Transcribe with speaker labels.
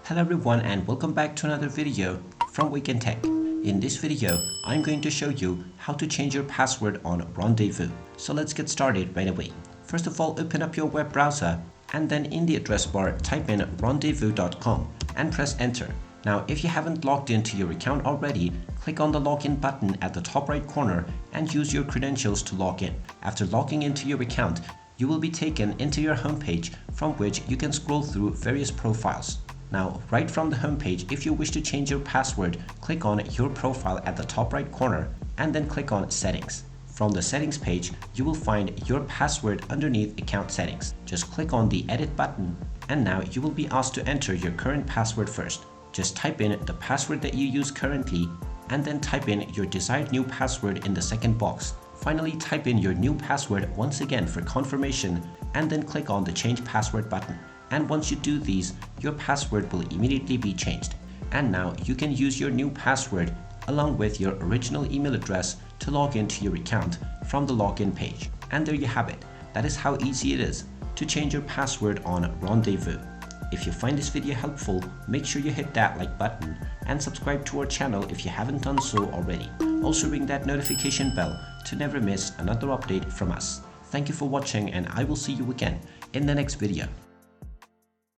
Speaker 1: Hello everyone and welcome back to another video from Wake&Tech. In this video, I'm going to show you how to change your password on Rondevo. So let's get started right away. First of all, open up your web browser and then in the address bar type in rondevo.com and press enter. Now if you haven't logged into your account already, click on the login button at the top right corner and use your credentials to log in. After logging into your account, you will be taken into your homepage from which you can scroll through various profiles. Now, right from the homepage, if you wish to change your password, click on your profile at the top right corner and then click on settings. From the settings page, you will find your password underneath account settings. Just click on the edit button and now you will be asked to enter your current password first. Just type in the password that you use currently and then type in your desired new password in the second box. Finally, type in your new password once again for confirmation and then click on the change password button. And once you do these, your password will immediately be changed. And now you can use your new password along with your original email address to log into your account from the login page. And there you have it. That is how easy it is to change your password on Rondevo. If you find this video helpful, make sure you hit that like button and subscribe to our channel if you haven't done so already. Also ring that notification bell to never miss another update from us. Thank you for watching and I will see you again in the next video.